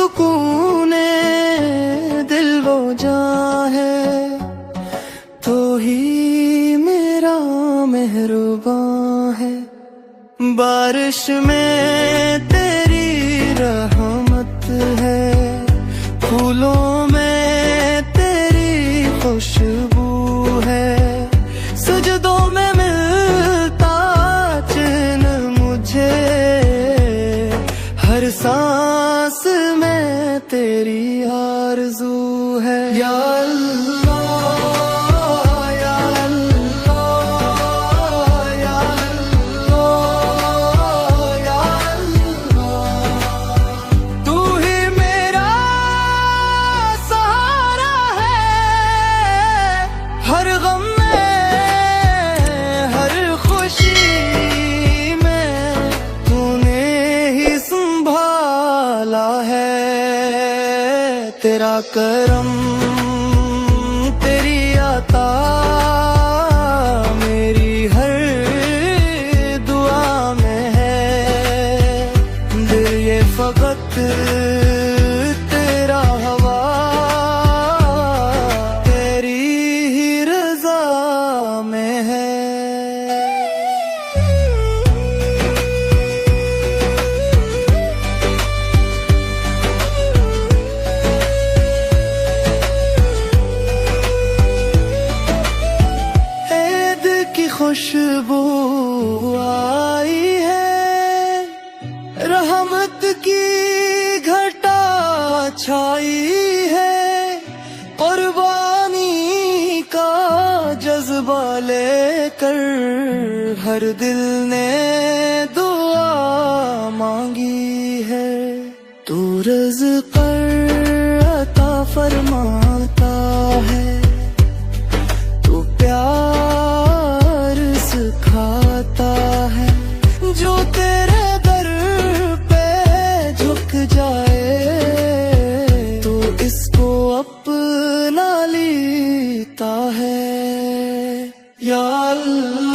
सुकूने दिल वो जान है, तो ही मेरा मेहरबान है। बारिश में तेरी रहमत है, फूलों में तेरी खुशबू है, सजदों में मिलता चैन मुझे, हर सांस में तेरी आरज़ू है। या हर गम में हर खुशी में तूने ही संभाला है। तेरा करम तेरी आता मेरी हर दुआ में है। दिल ये फकत तेरा हवा में है। ईद की खुशबू आई है, रहमत की घटा छाई है, कुर्बानी का जज्बा लेकर हर दिल ने दुआ मांगी है। तू रिज़्क़ अता फरमाता है, तू प्यार सिखाता है, जो तेरे दर पे झुक जाए तो इसको अपना लेता है। या अल्लाह